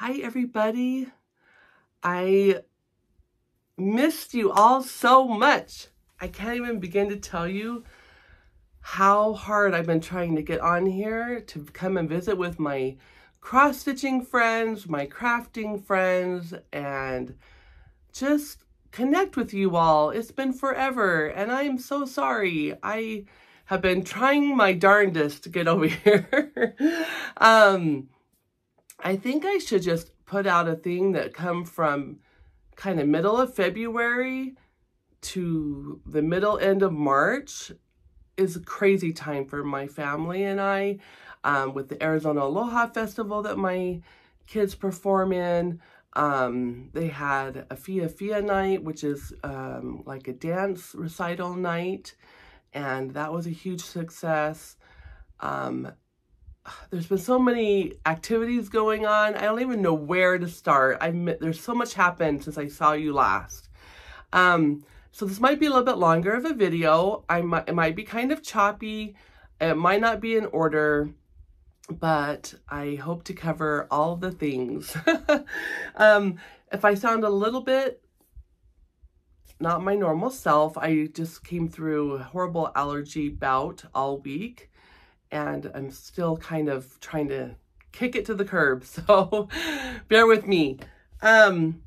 Hi, everybody. I missed you all so much. I can't even begin to tell you how hard I've been trying to get on here to come and visit with my cross-stitching friends, my crafting friends, and just connect with you all. It's been forever, and I'm so sorry. I have been trying my darndest to get over here. I think I should just put out a thing that come from kind of middle of February to the middle end of March is a crazy time for my family and I, with the Arizona Aloha Festival that my kids perform in. They had a Fia night, which is like a dance recital night, and that was a huge success. There's been so many activities going on. I don't even know where to start. There's so much happened since I saw you last. So this might be a little bit longer of a video. It might be kind of choppy. It might not be in order, but I hope to cover all the things. If I sound a little bit not my normal self, I just came through a horrible allergy bout all week, and I'm still kind of trying to kick it to the curb, so bear with me. And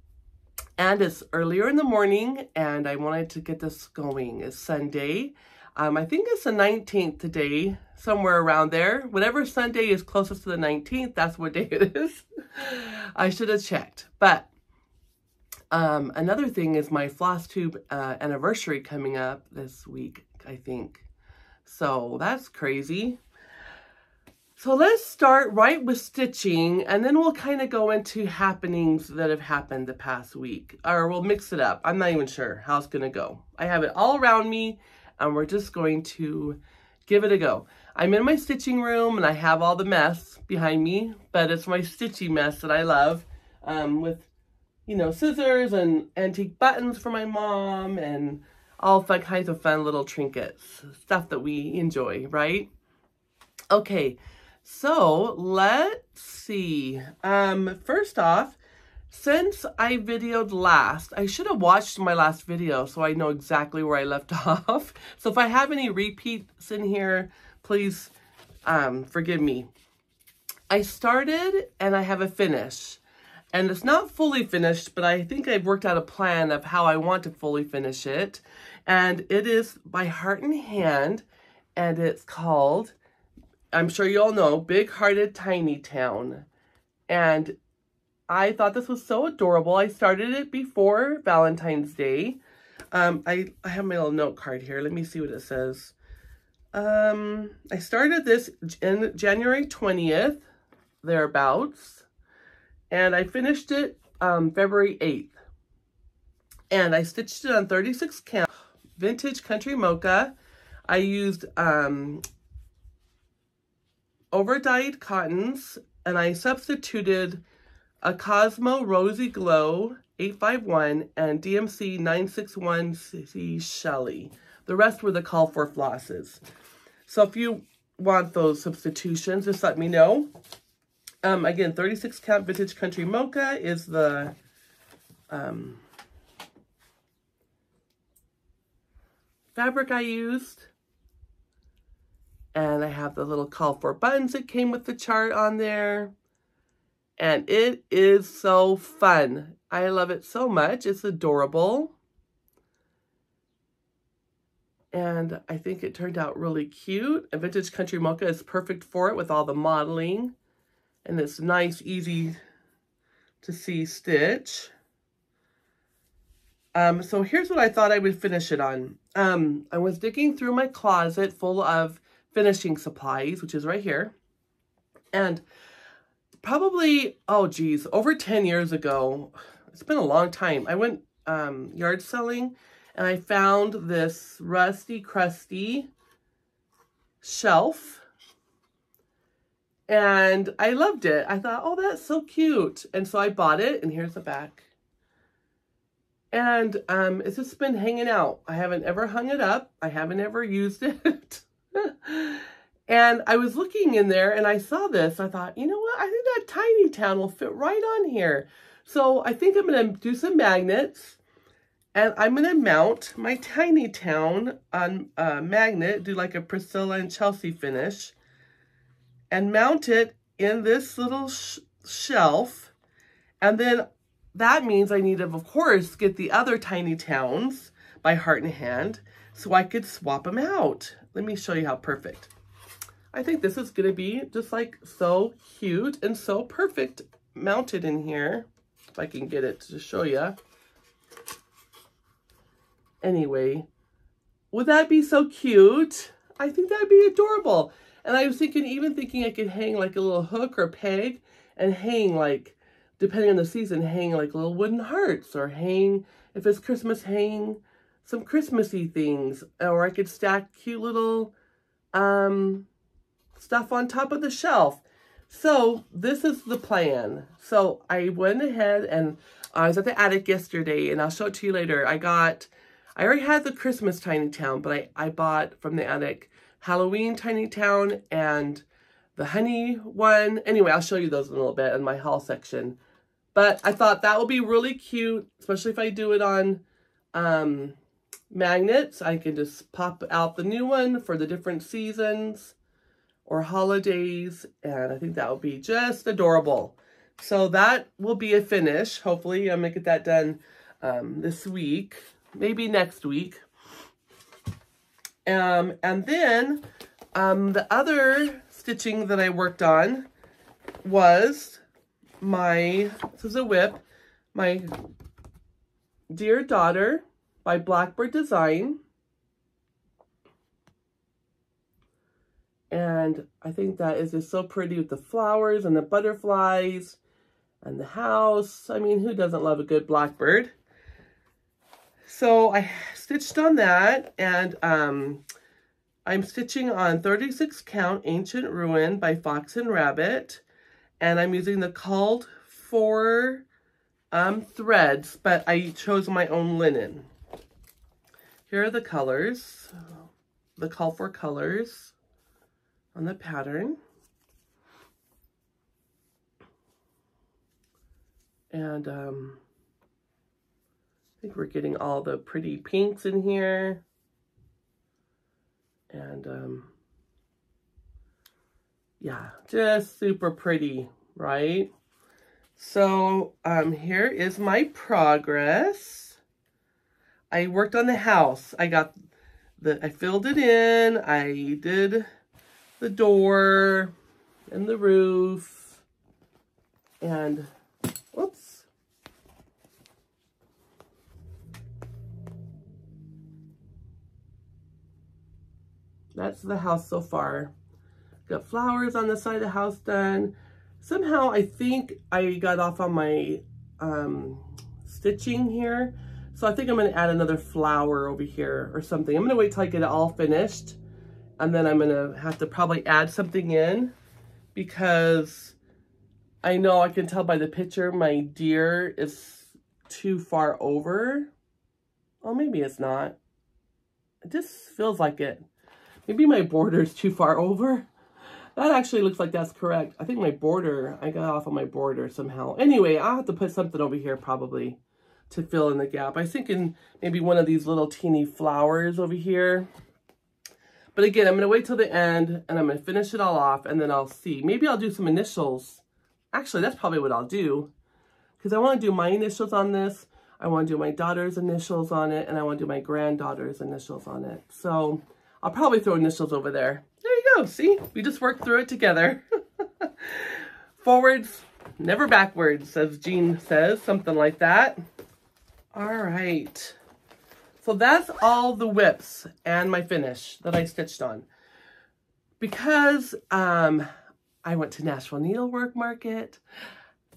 it's earlier in the morning, and I wanted to get this going. It's Sunday. I think it's the 19th today, somewhere around there. Whatever Sunday is closest to the 19th, that's what day it is. I should have checked. But another thing is my Flosstube anniversary coming up this week, I think. So that's crazy. So let's start right with stitching, and then we'll kind of go into happenings that have happened the past week. Or we'll mix it up. I'm not even sure how it's going to go. I have it all around me, and we're just going to give it a go. I'm in my stitching room, and I have all the mess behind me, but it's my stitchy mess that I love, with, you know, scissors and antique buttons for my mom, and all fun kinds of fun little trinkets, stuff that we enjoy, right? Okay. So let's see. First off, since I videoed last, I should have watched my last video so I know exactly where I left off. So if I have any repeats in here, please forgive me. I started and I have a finish. And it's not fully finished, but I think I've worked out a plan of how I want to fully finish it. And it is by Heart and Hand, and it's called, I'm sure you all know, Big Hearted Tiny Town. And I thought this was so adorable. I started it before Valentine's Day. I have my little note card here. Let me see what it says. I started this in January 20th, thereabouts. And I finished it February 8th. And I stitched it on 36 count, vintage country mocha. I used over-dyed cottons, and I substituted a Cosmo Rosy Glow 851 and DMC 961C Shelly. The rest were the call for flosses. So if you want those substitutions, just let me know. Again, 36 count vintage country mocha is the fabric I used. And I have the little call for buttons that came with the chart on there. And it is so fun. I love it so much. It's adorable. And I think it turned out really cute. A vintage country mocha is perfect for it with all the modeling. And it's nice, easy to see stitch. So here's what I thought I would finish it on. I was digging through my closet full of finishing supplies, which is right here. And probably, oh geez, over 10 years ago, it's been a long time, I went yard selling, and I found this rusty, crusty shelf. And I loved it. I thought, oh, that's so cute. And so I bought it, and here's the back. And it's just been hanging out. I haven't ever hung it up. I haven't ever used it. And I was looking in there and I saw this. I thought, you know what? I think that tiny town will fit right on here. So I think I'm going to do some magnets, and I'm going to mount my tiny town on a magnet, do like a Priscilla and Chelsea finish, and mount it in this little shelf. And then that means I need to, of course, get the other tiny towns by Heart and Hand so I could swap them out. Let me show you how perfect. I think this is going to be just like so cute and so perfect mounted in here. If I can get it to show you. Anyway, would that be so cute? I think that'd be adorable. And I was thinking, even thinking I could hang like a little hook or peg and hang like, depending on the season, hang like little wooden hearts, or hang, if it's Christmas, hang some Christmassy things. Or I could stack cute little stuff on top of the shelf. So this is the plan. So I went ahead and I was at the attic yesterday, and I'll show it to you later. I already had the Christmas tiny town, but I bought from the attic Halloween tiny town and the honey one. Anyway, I'll show you those in a little bit in my haul section. But I thought that would be really cute, especially if I do it on magnets. I can just pop out the new one for the different seasons or holidays, and I think that would be just adorable. So that will be a finish. Hopefully I'm gonna get that done this week, maybe next week. And then the other stitching that I worked on was this is a whip, my Dear Daughter by Blackbird Design. And I think that is just so pretty with the flowers and the butterflies and the house. I mean, who doesn't love a good blackbird? So I stitched on that, and I'm stitching on 36 count Ancient Ruin by Fox and Rabbit. And I'm using the called for threads, but I chose my own linen. Here are the colors, the call for colors on the pattern. And I think we're getting all the pretty pinks in here. And yeah, just super pretty, right? So here is my progress. I worked on the house. I filled it in. I did the door and the roof, and whoops. That's the house so far. Got flowers on the side of the house done. Somehow I think I got off on my stitching here. So I think I'm going to add another flower over here or something. I'm going to wait till I get it all finished. And then I'm going to have to probably add something in, because I know I can tell by the picture my deer is too far over. Oh, maybe it's not. It just feels like it. Maybe my border is too far over. That actually looks like that's correct. I think my border, I got off on my border somehow. Anyway, I'll have to put something over here probably to fill in the gap. I was thinking maybe one of these little teeny flowers over here. But again, I'm going to wait till the end, and I'm going to finish it all off, and then I'll see. Maybe I'll do some initials. Actually, that's probably what I'll do, because I want to do my initials on this. I want to do my daughter's initials on it, and I want to do my granddaughter's initials on it. So I'll probably throw initials over there. There you go. See? We just worked through it together. Forwards, never backwards, as Jean says. Something like that. All right. So that's all the whips and my finish that I stitched on. Because I went to Nashville Needlework Market.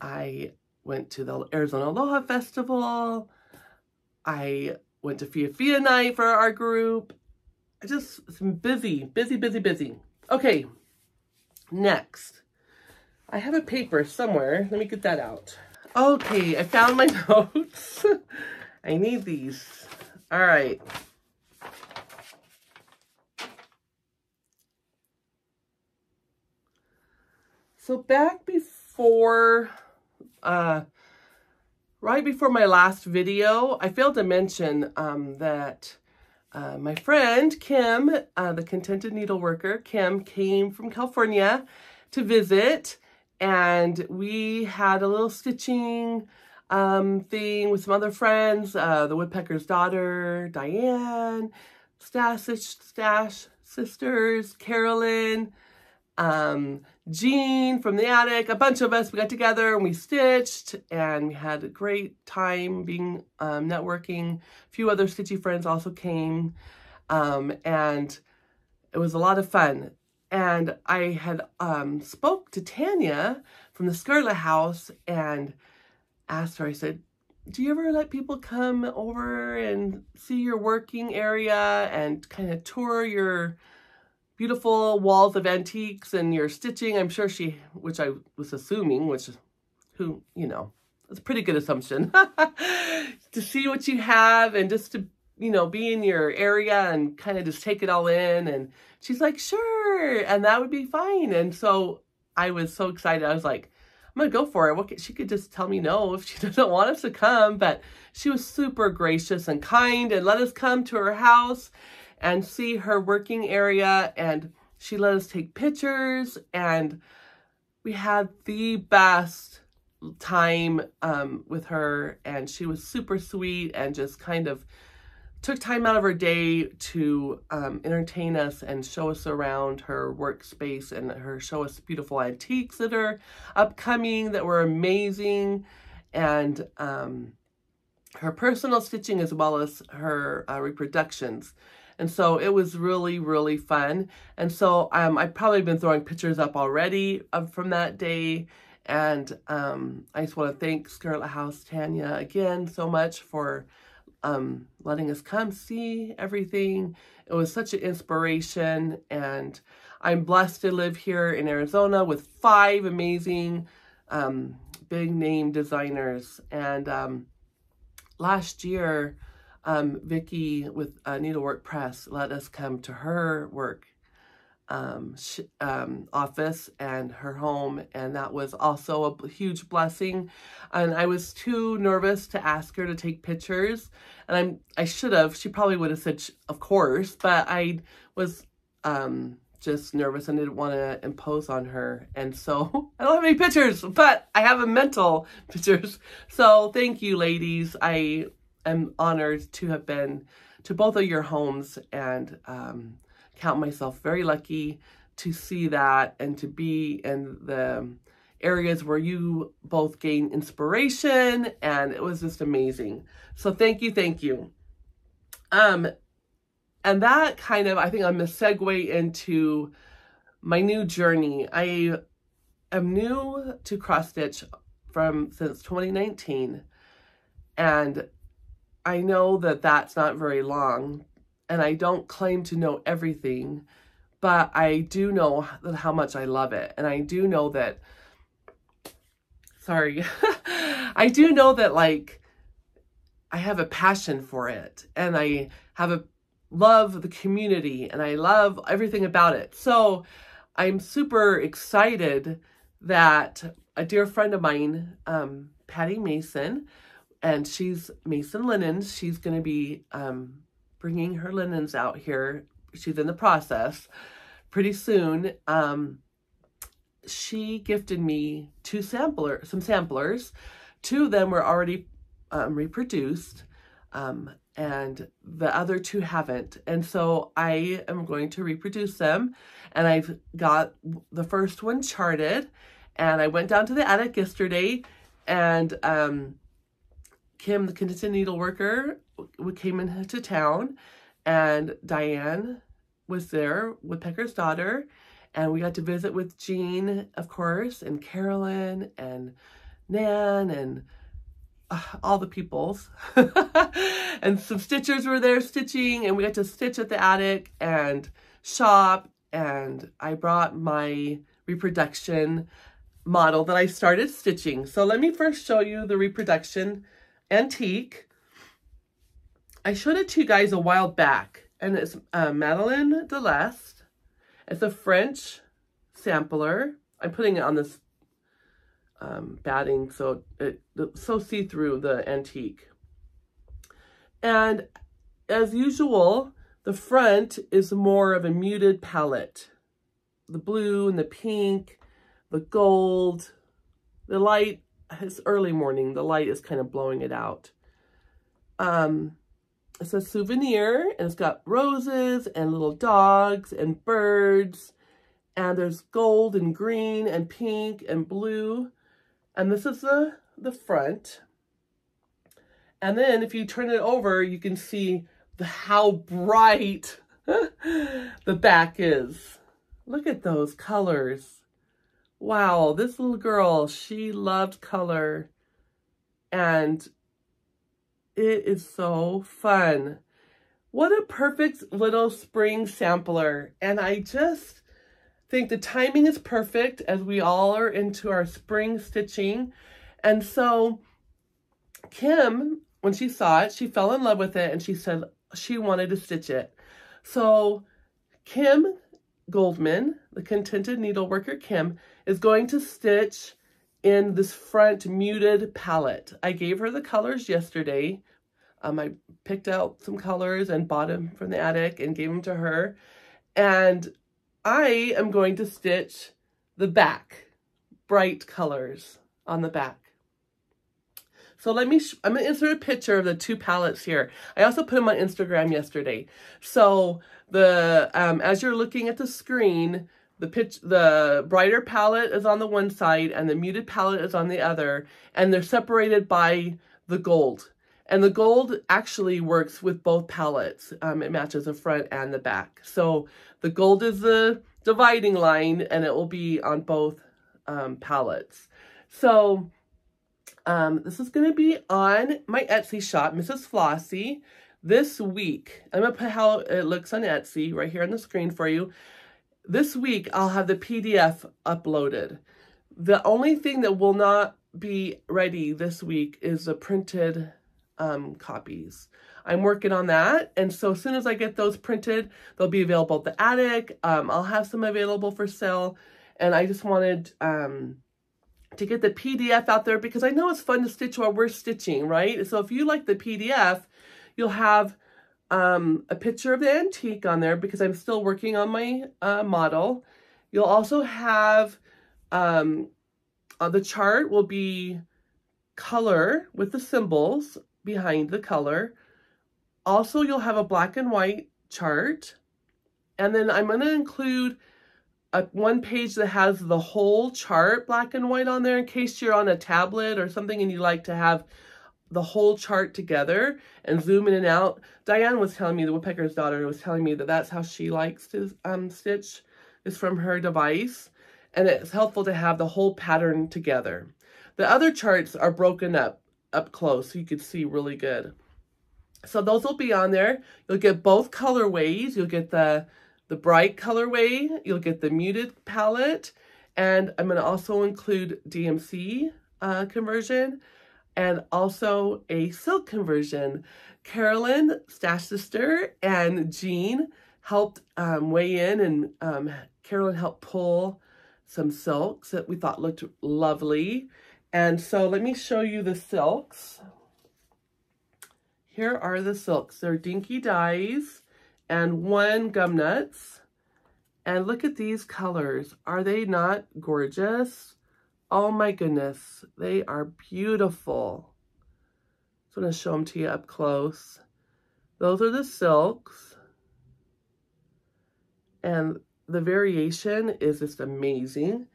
I went to the Arizona Aloha Festival. I went to Fia night for our group. I just am busy. Okay, next. I have a paper somewhere. Let me get that out. Okay, I found my notes. I need these. All right. So back before my last video, I failed to mention that my friend Kim, the Contented Needleworker, Kim, came from California to visit, and we had a little stitching thing with some other friends, the Woodpecker's daughter, Diane, Stash Sisters, Carolyn, Jean from the attic, a bunch of us. We got together and we stitched, and we had a great time being networking. A few other stitchy friends also came, and it was a lot of fun. And I had spoke to Tanya from the Scarlet House and asked her, I said, do you ever let people come over and see your working area and kind of tour your beautiful walls of antiques and your stitching? I'm sure she, which I was assuming, which, who, you know, it's a pretty good assumption, to see what you have and just to, you know, be in your area and kind of just take it all in. And she's like, sure, and that would be fine. And so I was so excited. I was like, I'm going to go for it. She could just tell me no if she doesn't want us to come. But she was super gracious and kind and let us come to her house and see her working area. And she let us take pictures. And we had the best time with her. And she was super sweet and just kind of took time out of her day to entertain us and show us around her workspace and show us beautiful antiques that are upcoming that were amazing, and her personal stitching as well as her reproductions. And so it was really, really fun. And so I've probably been throwing pictures up already from that day. And I just want to thank Scarlet House Tanya again so much for letting us come see everything. It was such an inspiration, and I'm blessed to live here in Arizona with 5 amazing big name designers. And last year, Vicki with Needlework Press let us come to her work office and her home, and that was also a huge blessing. And I was too nervous to ask her to take pictures, and I should have. She probably would have said of course, but I was just nervous and didn't want to impose on her. And so I don't have any pictures, but I have a mental pictures. So thank you, ladies. I am honored to have been to both of your homes, and count myself very lucky to see that and to be in the areas where you both gain inspiration, and it was just amazing. So thank you, thank you. And that kind of, I think I'm going to segue into my new journey. I am new to cross stitch since 2019, and I know that that's not very long. And I don't claim to know everything, but I do know how much I love it. And I do know that, sorry, I do know that, like, I have a passion for it. And I love the community, and I love everything about it. So I'm super excited that a dear friend of mine, Patty Mason, and she's Mason Linens, she's going to be bringing her linens out here. She's in the process pretty soon. She gifted me some samplers. 2 of them were already reproduced, and the other 2 haven't. And so I am going to reproduce them, and I've got the first one charted, and I went down to the attic yesterday, and Kim, the Contented Needleworker, came into town, and Diane was there, Woodpecker's daughter, and we got to visit with Jean, of course, and Carolyn, and Nan, and all the peoples. And some stitchers were there stitching, and we got to stitch at the attic and shop, and I brought my reproduction model that I started stitching. So let me first show you the reproduction antique. I showed it to you guys a while back, and it's Madeleine de l'Est. It's a French sampler. I'm putting it on this batting, so it's so see-through, the antique. And as usual, the front is more of a muted palette. The blue and the pink, the gold, the light. It's early morning. The light is kind of blowing it out. It's a souvenir, and it's got roses and little dogs and birds. And there's gold and green and pink and blue. And this is the front. And then if you turn it over, you can see how bright the back is. Look at those colors. Wow, this little girl, she loved color. And it is so fun. What a perfect little spring sampler. And I just think the timing is perfect as we all are into our spring stitching. And so Kim, when she saw it, she fell in love with it and she said she wanted to stitch it. So Kim Goldman, the Contented Needleworker Kim, is going to stitch in this front muted palette. I gave her the colors yesterday. I picked out some colors and bought them from the attic and gave them to her. And I am going to stitch the back, bright colors on the back. So I'm going to insert a picture of the two palettes here. I also put them on Instagram yesterday. So as you're looking at the screen, the brighter palette is on the one side and the muted palette is on the other, and they're separated by the gold. And the gold actually works with both palettes. It matches the front and the back. So the gold is the dividing line, and it will be on both palettes. So this is going to be on my Etsy shop, MrsFlossy, this week. I'm going to put how it looks on Etsy right here on the screen for you. This week, I'll have the PDF uploaded. The only thing that will not be ready this week is the printed copies. I'm working on that, and so as soon as I get those printed, they'll be available at the attic. I'll have some available for sale, and I just wanted to get the PDF out there because I know it's fun to stitch while we're stitching, right? So if you like the PDF, you'll have a picture of the antique on there because I'm still working on my model. You'll also have the chart will be color with the symbols behind the color. Also, you'll have a black and white chart. And then I'm going to include one page that has the whole chart black and white on there in case you're on a tablet or something and you like to have the whole chart together and zoom in and out. Diane was telling me, the woodpecker's daughter was telling me that that's how she likes to stitch, is from her device. And it's helpful to have the whole pattern together. The other charts are broken up close so you can see really good. So those will be on there. You'll get both colorways. You'll get the bright colorway. You'll get the muted palette. And I'm going to also include DMC conversion and also a silk conversion. Carolyn, Stash Sister, and Jean helped weigh in, and Carolyn helped pull some silks that we thought looked lovely. And so let me show you the silks. Here are the silks. They're Dinky Dyes and 1 Gum Nuts. And look at these colors. Are they not gorgeous? Oh my goodness, they are beautiful. So I'm going to show them to you up close. Those are the silks. And the variation is just amazing.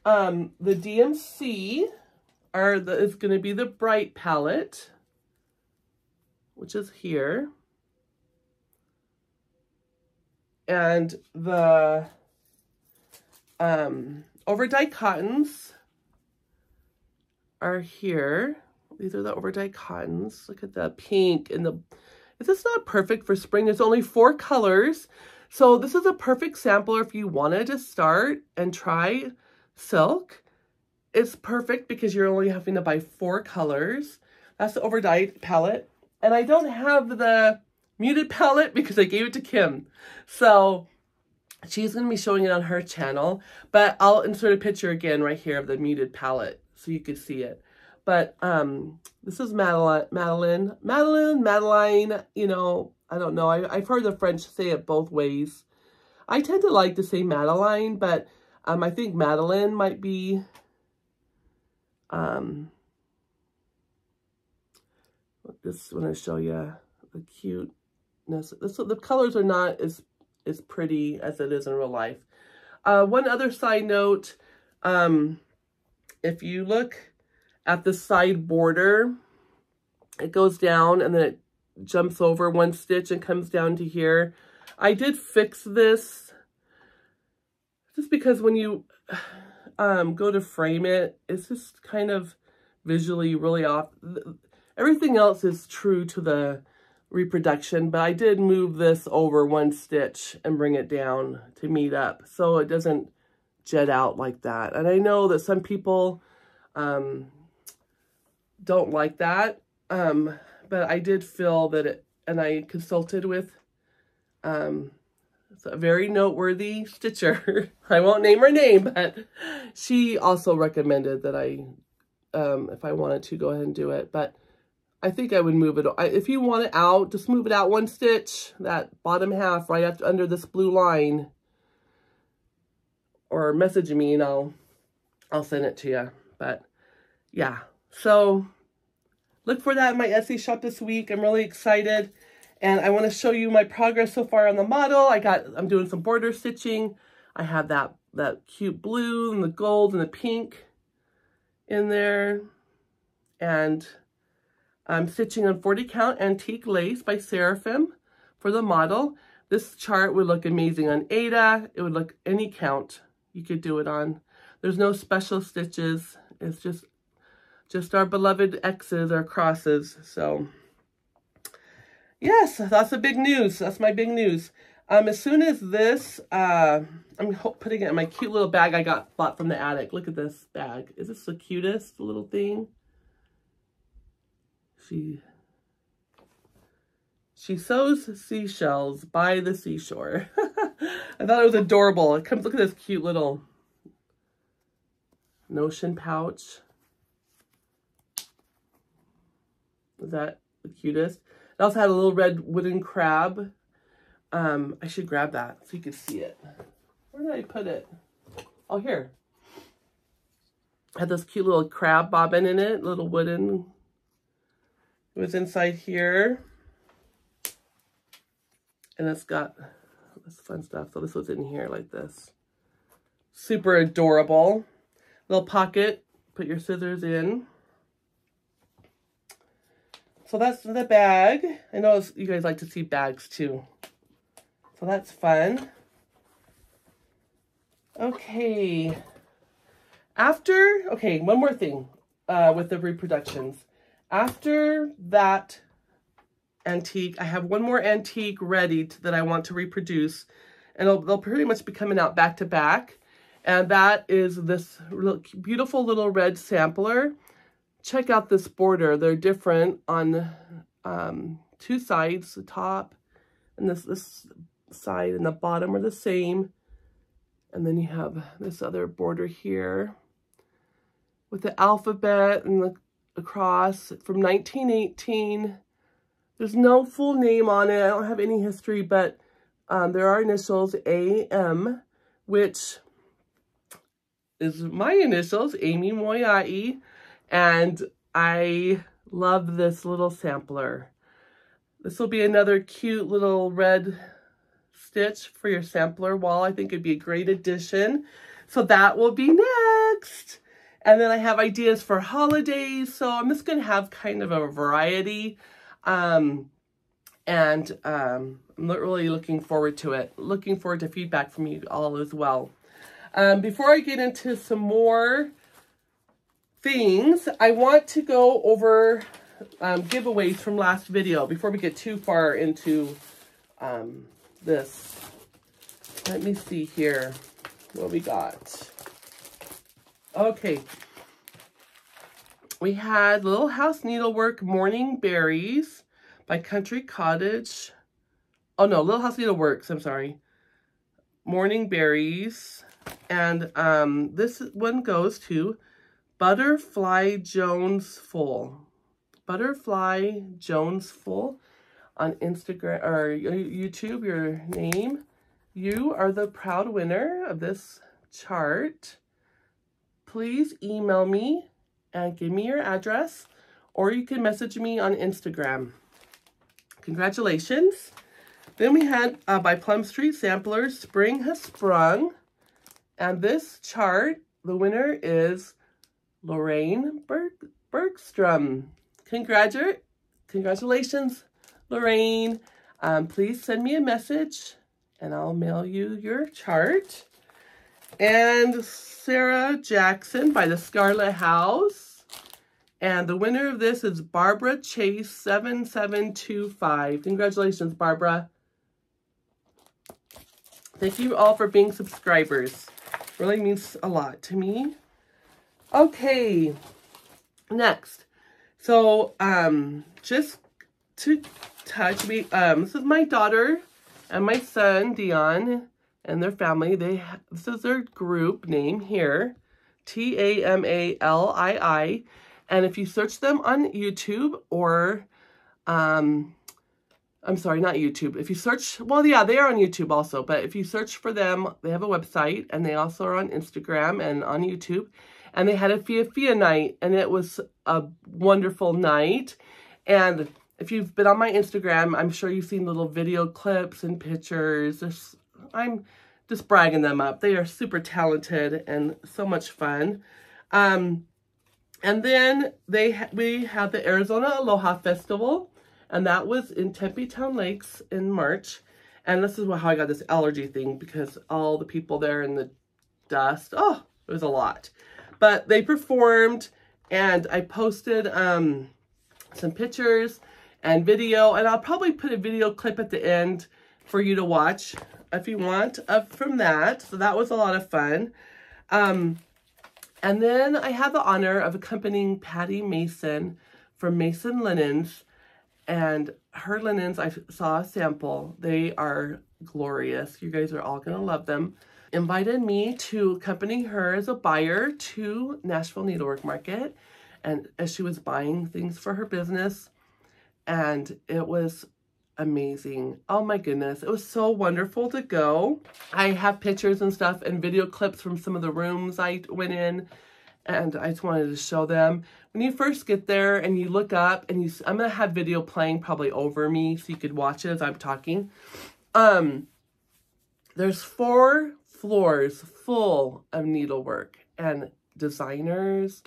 The DMC is going to be the bright palette, which is here. And the overdyed cottons are here. These are the overdyed cottons. Look at the pink and the... This is not perfect for spring. There's only 4 colors. So this is a perfect sampler if you wanted to start and try silk. It's perfect because you're only having to buy 4 colors. That's the overdyed palette. And I don't have the muted palette because I gave it to Kim. So she's going to be showing it on her channel. But I'll insert a picture again right here of the muted palette. so you could see it. But this is Madeline, you know, I don't know. I've heard the French say it both ways. I tend to like to say Madeline, but I think Madeline might be, just want to show you the cuteness. The colors are not as pretty as it is in real life. One other side note, if you look at the side border, it goes down and then it jumps over one stitch and comes down to here. I did fix this just because when you go to frame it, it's just kind of visually really off. Everything else is true to the reproduction, but I did move this over one stitch and bring it down to meet up so it doesn't jet out like that. And I know that some people don't like that, but I did feel that it, and I consulted with a very noteworthy stitcher. I won't name her name, but she also recommended that I, if I wanted to, go ahead and do it. But I think I would move it. If you want it out, just move it out one stitch, that bottom half right after, under this blue line, or message me and I'll send it to you. But yeah, so look for that in my Etsy shop this week. I'm really excited, and I want to show you my progress so far on the model. I'm doing some border stitching. I have that cute blue and the gold and the pink in there, and I'm stitching on 40 count antique lace by Seraphim for the model. This chart would look amazing on Ada. It would look any count you could do it on. There's no special stitches. It's just our beloved X's or crosses. So yes, that's the big news. That's my big news. As soon as this, I'm putting it in my cute little bag I bought from the attic. Look at this bag. Is this the cutest little thing? She sews seashells by the seashore. I thought it was adorable. It comes, look at this cute little notion pouch. Is that the cutest? It also had a little red wooden crab. I should grab that so you can see it. Where did I put it? Oh, here. Had this cute little crab bobbin in it, little wooden. It was inside here. And it's got this fun stuff. So this was in here like this. Super adorable. Little pocket. Put your scissors in. So that's the bag. I know you guys like to see bags too. So that's fun. Okay. Okay, one more thing with the reproductions. After that antique, I have one more antique ready that I want to reproduce, and they'll pretty much be coming out back to back. And that is this beautiful little red sampler. Check out this border. They're different on two sides. The top and this side and the bottom are the same. And then you have this other border here with the alphabet and the cross from 1918. There's no full name on it. I don't have any history, but there are initials, AM, which is my initials, Amy Moyai, and I love this little sampler. This will be another cute little red stitch for your sampler wall. I think it'd be a great addition. So that will be next. And then I have ideas for holidays. So I'm just going to have kind of a variety. I'm really looking forward to it. Looking forward to feedback from you all as well. Before I get into some more things, I want to go over giveaways from last video before we get too far into this. Let me see here what we got. Okay. We had Little House Needlework Morning Berries by Country Cottage. Oh no, Little House Needleworks, I'm sorry. Morning Berries. And this one goes to Butterfly Jones Full. Butterfly Jones Full on Instagram or YouTube, your name. You are the proud winner of this chart. Please email me and give me your address, or you can message me on Instagram. Congratulations. Then we had by Plum Street Samplers, Spring Has Sprung. And this chart, the winner is Lorraine Bergstrom. Congratulations, Lorraine. Please send me a message and I'll mail you your chart. And Sarah Jackson by the Scarlet House. And the winner of this is Barbara Chase 7725. Congratulations, Barbara. Thank you all for being subscribers. Really means a lot to me. Okay, next. So, just to touch me, this is my daughter and my son, Dion, and their family. This is their group name here, TAMALII. And if you search them on YouTube or, I'm sorry, not YouTube. If you search, well, yeah, they are on YouTube also. But if you search for them, they have a website. And they also are on Instagram and on YouTube. And they had a Fia night. And it was a wonderful night. And if you've been on my Instagram, I'm sure you've seen little video clips and pictures. I'm just bragging them up. They are super talented and so much fun. And then we had the Arizona Aloha Festival. And that was in Tempe Town Lakes in March. And this is how I got this allergy thing, because all the people there in the dust, oh, it was a lot. But they performed, and I posted some pictures and video, and I'll probably put a video clip at the end for you to watch if you want from that. So that was a lot of fun. And then I had the honor of accompanying Patty Mason from Mason Linens. And her linens, I saw a sample. They are glorious. You guys are all going to love them. Invited me to accompany her as a buyer to Nashville Needlework Market. And as she was buying things for her business. And it was amazing. Oh my goodness. It was so wonderful to go. I have pictures and stuff and video clips from some of the rooms I went in. And I just wanted to show them. When you first get there and you look up and I'm going to have video playing probably over me so you could watch it as I'm talking. There's 4 floors full of needlework and designers.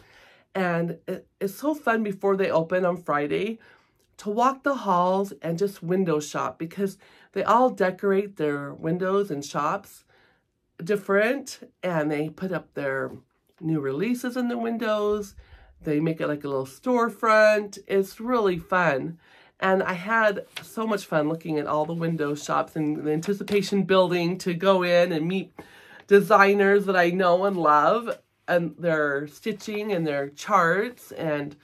And it's so fun before they open on Friday to walk the halls and just window shop, because they all decorate their windows and shops different. And they put up their new releases in the windows. They make it like a little storefront. It's really fun. And I had so much fun looking at all the window shops and the anticipation building to go in and meet designers that I know and love, and their stitching and their charts, and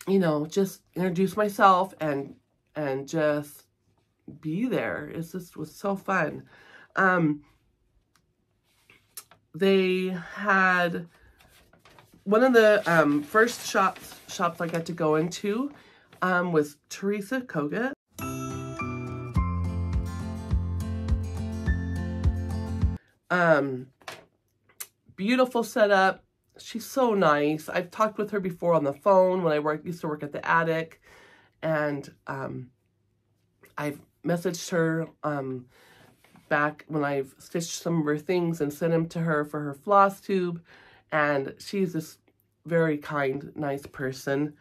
you know, just introduce myself and just be there. It just was so fun. They had one of the first shops I got to go into was Teresa Koga. Beautiful setup. She's so nice. I've talked with her before on the phone when I used to work at the attic, and I've messaged her back when I've stitched some of her things and sent them to her for her Flosstube, and she's this very kind, nice person.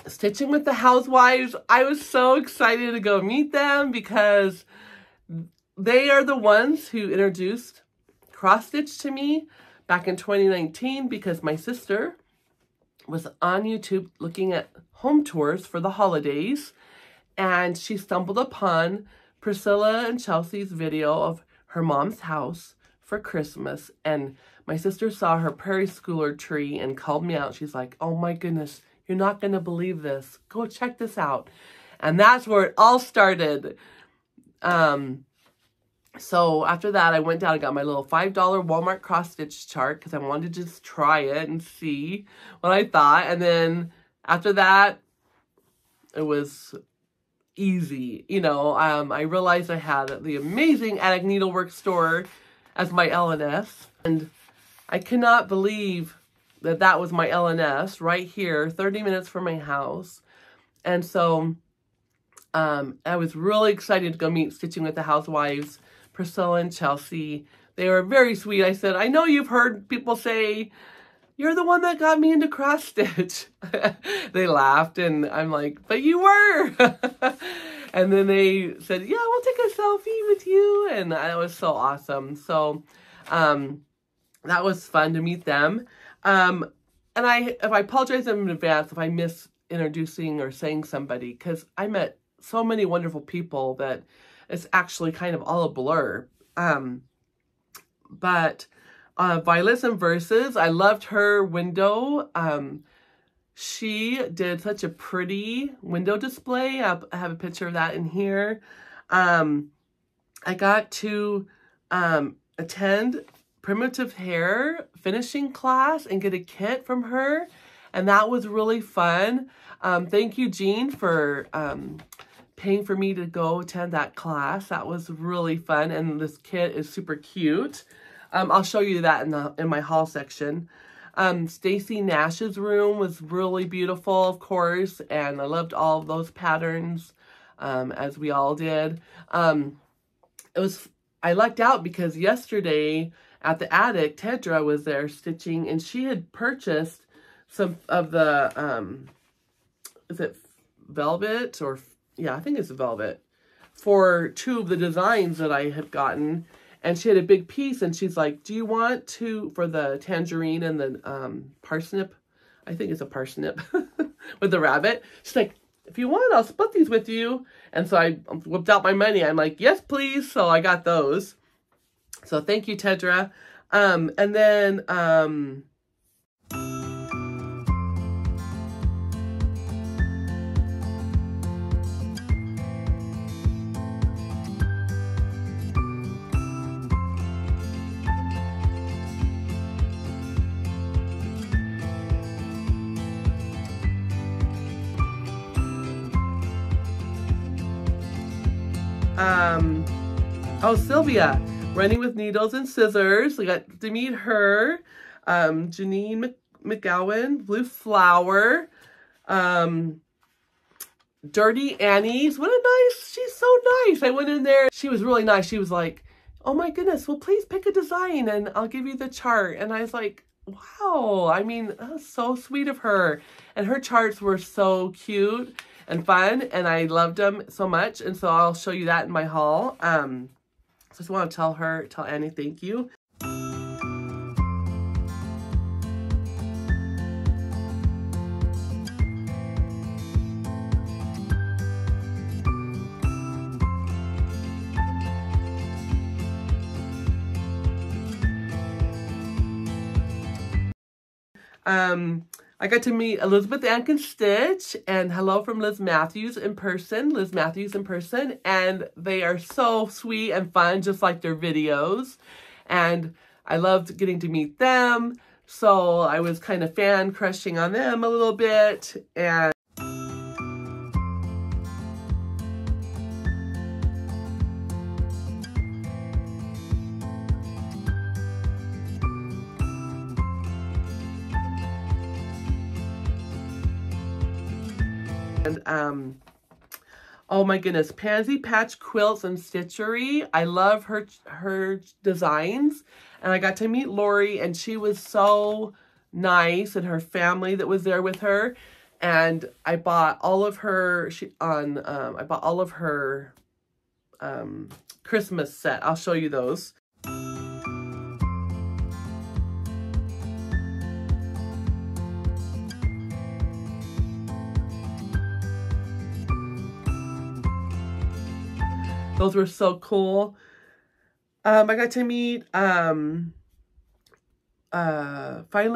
Stitching with the Housewives, I was so excited to go meet them because they are the ones who introduced cross stitch to me back in 2019, because my sister was on YouTube looking at home tours for the holidays, and she stumbled upon Priscilla and Chelsea's video of her mom's house for Christmas, and my sister saw her prairie schooler tree and called me out. She's like, oh my goodness, you're not going to believe this. Go check this out. And that's where it all started. So after that, I went down and got my little $5 Walmart cross-stitch chart because I wanted to just try it and see what I thought. And then after that, it was easy. You know, I realized I had the amazing Attic Needlework store as my LNS. And I cannot believe that that was my LNS right here, 30 minutes from my house. And so I was really excited to go meet Stitching with the Housewives, Priscilla and Chelsea. They were very sweet. I said, I know you've heard people say, you're the one that got me into cross stitch. They laughed and I'm like, but you were. And then they said, yeah, we'll take a selfie with you. And that was so awesome. So that was fun to meet them. And I apologize in advance if I miss introducing or saying somebody, because I met so many wonderful people that it's actually kind of all a blur. But Violets and Verses, I loved her window. She did such a pretty window display. I have a picture of that in here. I got to attend Primitive Hair finishing class and get a kit from her, and that was really fun. Thank you, Jean, for paying for me to go attend that class. That was really fun, and this kit is super cute. I'll show you that in my haul section. Stacy Nash's room was really beautiful, of course, and I loved all of those patterns, as we all did. I lucked out because yesterday at the attic, Tedra was there stitching, and she had purchased some of the, is it velvet or, yeah, I think it's velvet, for 2 of the designs that I had gotten. And she had a big piece, and she's like, do you want to, for the tangerine and the parsnip, I think it's a parsnip, with the rabbit. She's like, if you want, I'll split these with you. And so I whipped out my money. I'm like, yes, please. So I got those. So thank you, Tedra. And then, oh, Sylvia, Running with Needles and Scissors. We got to meet her. Janine McGowan, Blue Flower. Dirty Annie's. What a nice, she's so nice. I went in there. She was really nice. She was like, oh my goodness, well, please pick a design and I'll give you the chart. And I was like, wow. I mean, that was so sweet of her. And her charts were so cute and fun, and I loved them so much. And so I'll show you that in my haul. So I just want to tell Annie, thank you. I got to meet Elizabeth Ann can Stitch and hello from Liz Matthews in person, and they are so sweet and fun, just like their videos. And I loved getting to meet them, so I was kind of fan crushing on them a little bit. And oh my goodness, Pansy Patch Quilts and Stitchery. I love her designs. And I got to meet Lori, and she was so nice, and her family that was there with her. And I bought all of her Christmas set. I'll show you those. Those were so cool. I got to meet finally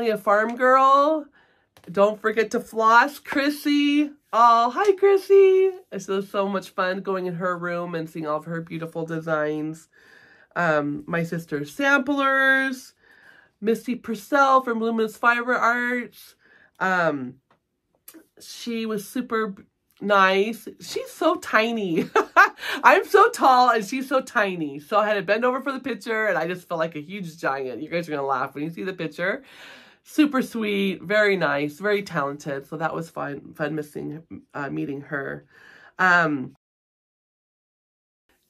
a farm girl. Don't forget to floss, Chrissy. Oh, hi, Chrissy. It was so much fun going in her room and seeing all of her beautiful designs. My sister's samplers, Misty Purcell from Luminous Fiber Arts. She was super nice. She's so tiny. I'm so tall and she's so tiny. So I had to bend over for the picture and I just felt like a huge giant. You guys are going to laugh when you see the picture. Super sweet, very nice, very talented. So that was fun meeting her.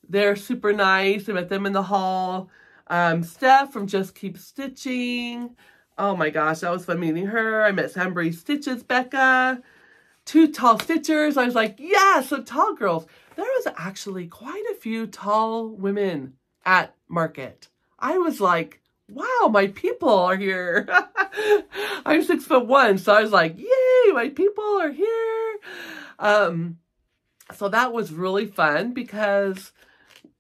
They're super nice. I met them in the hall. Steph from Just Keep Stitching. Oh my gosh, that was fun meeting her. I met Sunbury Stitches, Becca. 2 tall stitchers. I was like, yeah, so tall girls. There was actually quite a few tall women at market. I was like, wow, my people are here. I'm 6'1", so I was like, yay, my people are here. So that was really fun because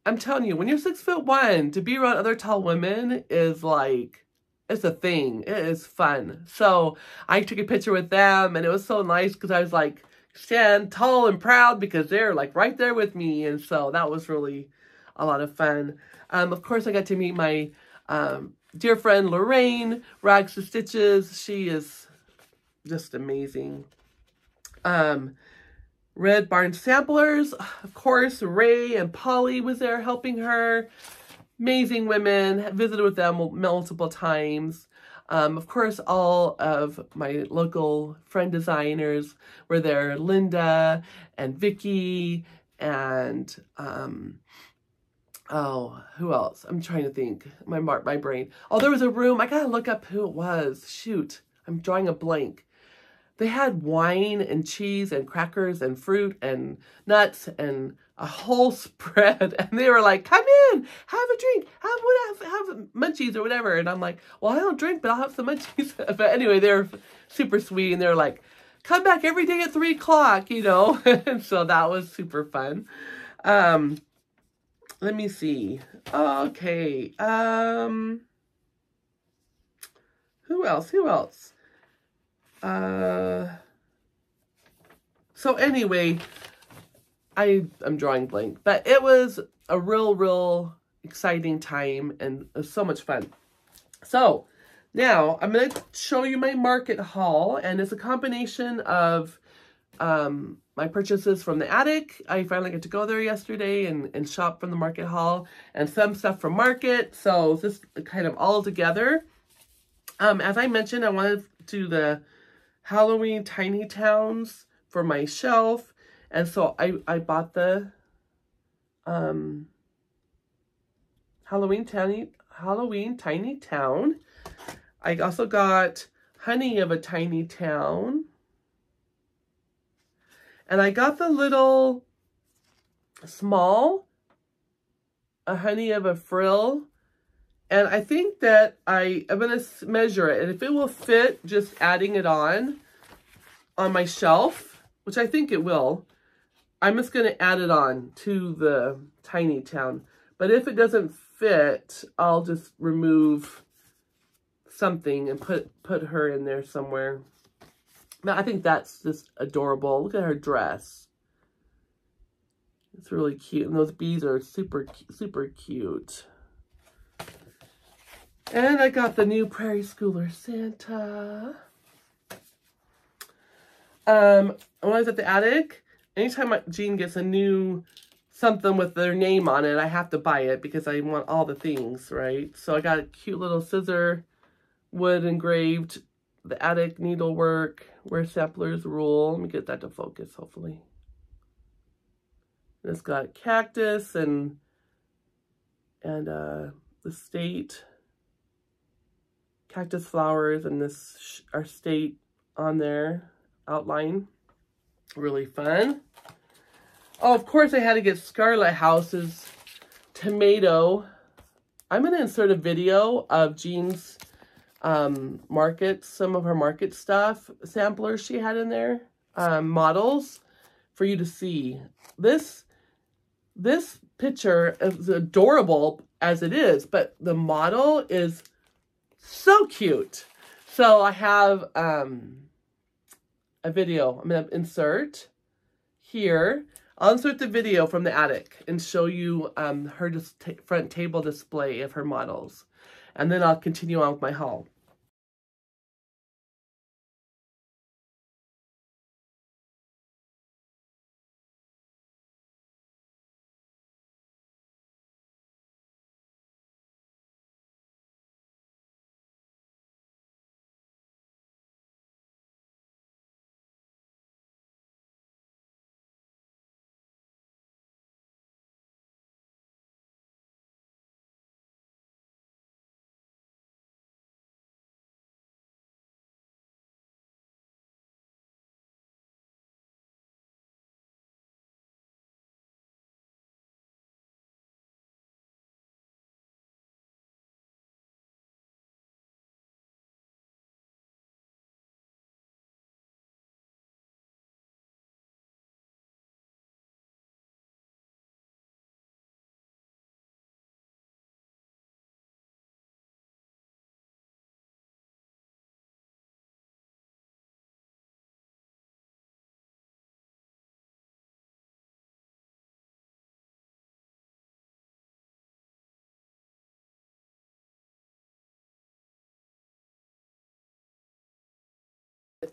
I'm telling you, when you're 6'1", to be around other tall women is like, it's a thing. It is fun. So I took a picture with them and it was so nice because I was like, stand tall and proud because they're like right there with me. And so that was really a lot of fun. Of course, I got to meet my dear friend Lorraine, Rags to Stitches. She is just amazing. Red Barn Samplers, of course, Ray and Polly was there helping her. Amazing women, visited with them multiple times. Of course, all of my local friend designers were there. Linda and Vicky and, oh, who else? I'm trying to think. My brain. Oh, there was a room. I gotta look up who it was. Shoot, I'm drawing a blank. They had wine and cheese and crackers and fruit and nuts and a whole spread. And they were like, come in, have a drink, have munchies or whatever. And I'm like, well, I don't drink, but I'll have some munchies. But anyway, they're super sweet. And they're like, come back every day at 3 o'clock, you know. And so that was super fun. Let me see. Okay. Who else? So anyway, I'm drawing blank, but it was a real exciting time and it was so much fun. So now I'm going to show you my market haul, and it's a combination of my purchases from the attic. I finally got to go there yesterday and shop from the market haul, and some stuff from market. So this kind of all together. As I mentioned, I wanted to do the Halloween Tiny Towns for my shelf, and so I bought the Halloween Tiny Town. I also got Honey of a Tiny Town, and I got the little small Honey of a Frill. And I think that I'm going to measure it. And if it will fit, just adding it on my shelf, which I think it will, I'm just going to add it on to the Tiny Town. But if it doesn't fit, I'll just remove something and put her in there somewhere. Now, I think that's just adorable. Look at her dress. It's really cute. And those bees are super cute. And I got the new Prairie Schooler Santa. When I was at the attic, anytime Jean gets a new something with their name on it, I have to buy it because I want all the things, right? So I got a cute little scissor, wood engraved, the attic needlework, where samplers rule. Let me get that to focus, hopefully. And it's got cactus and the state cactus flowers, and this our state on there outline. Really fun. Oh, of course I had to get Scarlet House's tomato. I'm going to insert a video of Jean's market, some of her market stuff, samplers she had in there, models for you to see. This picture is adorable as it is, but the model is so cute. So I have a video I'm going to insert here. I'll insert the video from the attic and show you her front table display of her models. And then I'll continue on with my haul.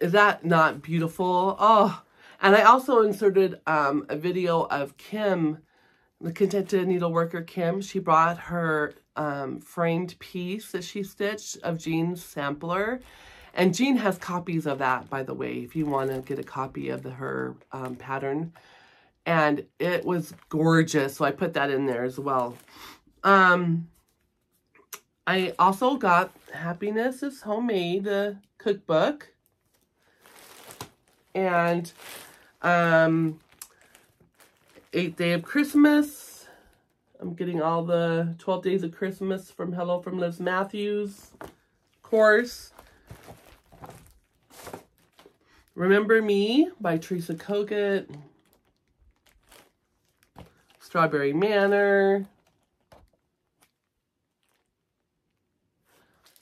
Is that not beautiful? Oh, and I also inserted a video of Kim, the Contented Needleworker Kim. She brought her framed piece that she stitched of Jean's sampler. And Jean has copies of that, by the way, if you want to get a copy of her pattern. And it was gorgeous, so I put that in there as well. I also got Happiness is Homemade, the cookbook. And 8th Day of Christmas. I'm getting all the 12 Days of Christmas from Hello from Liz Matthews, of course. Remember Me by Teresa Kogut. Strawberry Manor.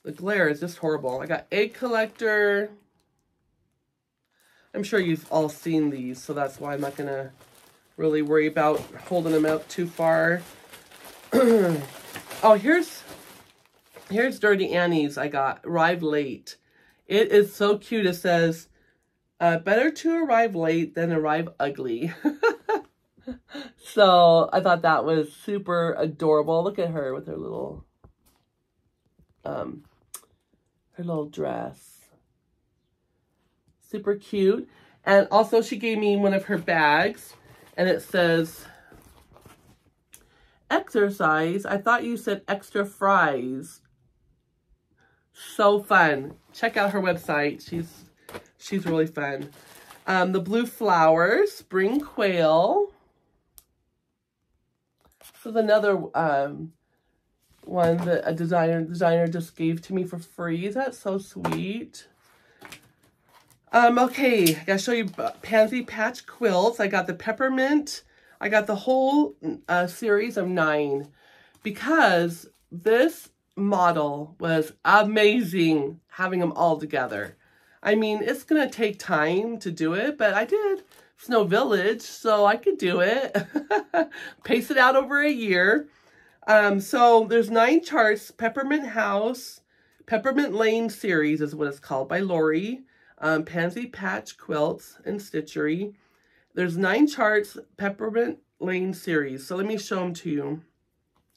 The glare is just horrible. I got Egg Collector. I'm sure you've all seen these, so that's why I'm not going to really worry about holding them out too far. Oh, here's Dirty Annie's I got. Arrive Late. It is so cute. It says, better to arrive late than arrive ugly. So I thought that was super adorable. Look at her with her little dress. Super cute. And also she gave me one of her bags and it says, exercise. I thought you said extra fries. So fun. Check out her website. She's really fun. The Blue Flowers, Spring Quail. This is another one that a designer just gave to me for free. That's so sweet. Okay, I gotta show you Pansy Patch quilts. I got the peppermint. I got the whole series of 9 because this model was amazing having them all together. I mean, it's gonna take time to do it, but I did Snow Village, so I could do it. Pace it out over a year. So there's 9 charts. Peppermint House, Peppermint Lane series is what it's called by Lori. Pansy Patch Quilts and Stitchery. There's 9 charts, Peppermint Lane series. So let me show them to you.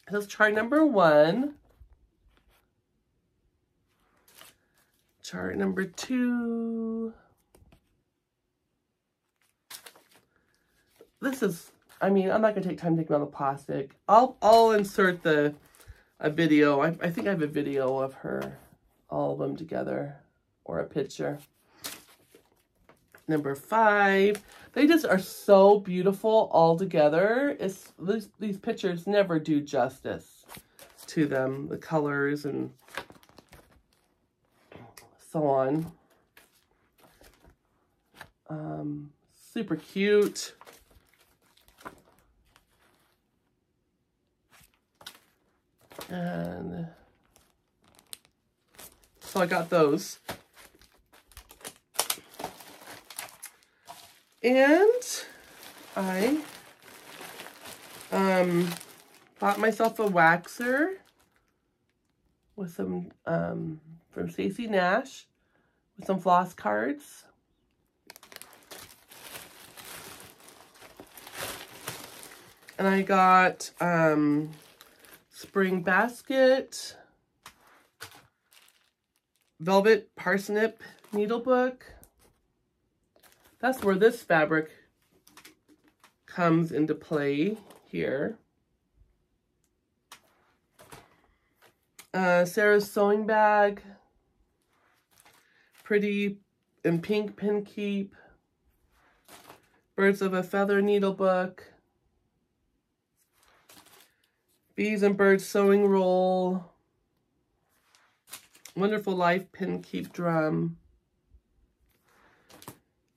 That's chart number 1. Chart number 2. This is, I mean, I'm not going to take time taking out the plastic. I'll insert a video. I think I have a video of her, all of them together, or a picture. Number 5. They just are so beautiful all together. It's these pictures never do justice to them, the colors and so on. Super cute. And so I got those. And I bought myself a waxer with some from Stacey Nash with some floss cards. And I got spring basket, velvet parsnip needlebook. That's where this fabric comes into play here. Sarah's sewing bag, pretty and pink pin keep, birds of a feather needlebook, bees and birds sewing roll, wonderful life pin keep drum,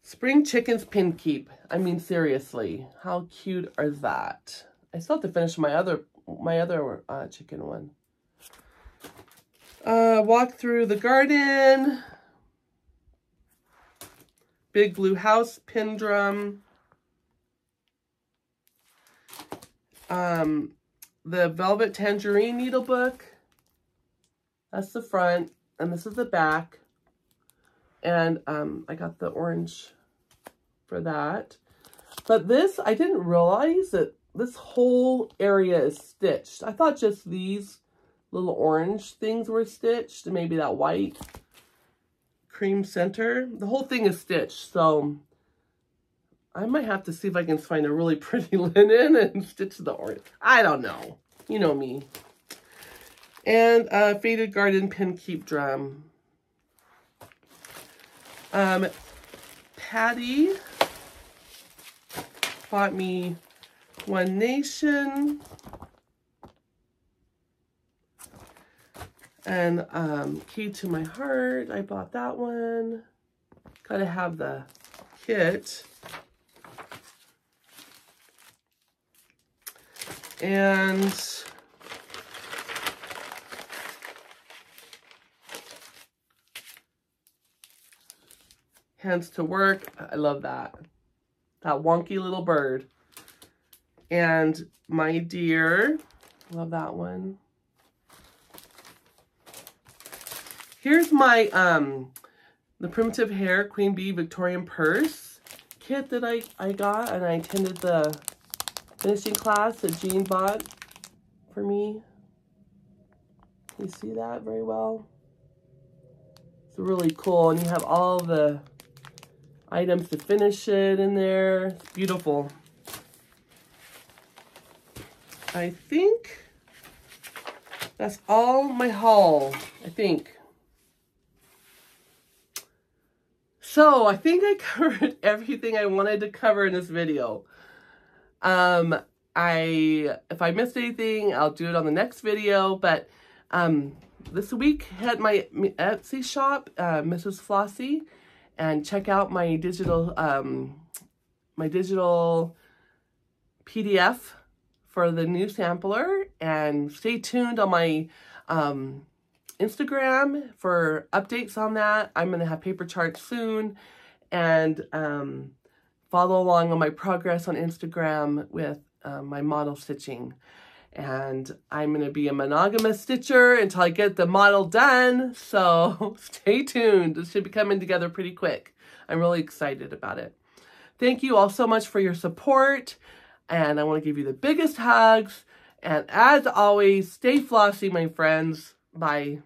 spring chickens pin keep. I mean, seriously, how cute is that? I still have to finish my other chicken one. Walk through the garden, big blue house pin drum, the velvet tangerine needlebook. That's the front, and this is the back. And I got the orange for that. But this, I didn't realize that this whole area is stitched. I thought just these little orange things were stitched, and maybe that white cream center. The whole thing is stitched, so I might have to see if I can find a really pretty linen and stitch the orange. I don't know. You know me. And a faded garden pin keep drum. Patty bought me One Nation. And Key to My Heart, I bought that one. Gotta have the kit. And Hands to Work, I love that. That wonky little bird. And My Dear, love that one. Here's my, the Primitive Hair Queen Bee Victorian Purse kit that I got, and I attended the finishing class that Jean bought for me. Can you see that very well? It's really cool, and you have all the items to finish it in there. It's beautiful. I think that's all my haul, I think. So I think I covered everything I wanted to cover in this video. If I missed anything, I'll do it on the next video. But this week, head my Etsy shop, MrsFlossy, and check out my digital PDF for the new sampler. And stay tuned on my Instagram for updates on that. I'm going to have paper charts soon, and follow along on my progress on Instagram with my model stitching. And I'm going to be a monogamous stitcher until I get the model done, so stay tuned. This should be coming together pretty quick. I'm really excited about it. Thank you all so much for your support, and I want to give you the biggest hugs, and as always, stay flossy, my friends. Bye.